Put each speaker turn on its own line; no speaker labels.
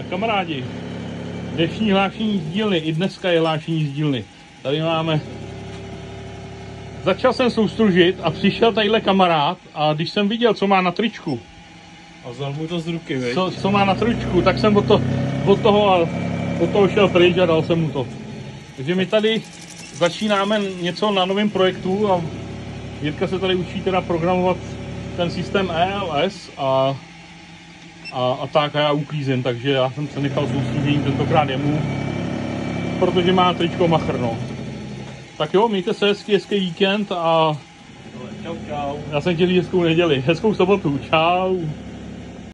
Kamarádi, dnešní hlášení z dílny, i dneska je hlášení z dílny. Tady máme... Začal jsem soustružit a přišel tadyhle kamarád a když jsem viděl, co má na tričku,
a vzal mu to z ruky, veď?
Co má na tričku, tak jsem od toho šel pryč a dal jsem mu to. Takže my tady začínáme něco na novém projektu a Jirka se tady učí teda programovat ten systém ELS a tak a já uklízím, takže já jsem se nechal soustředění tentokrát jemu, protože má tričko machr, no. Tak jo, mějte se hezký víkend a
Čau, čau.
já jsem chtěl hezkou neděli, hezkou sobotu, čau.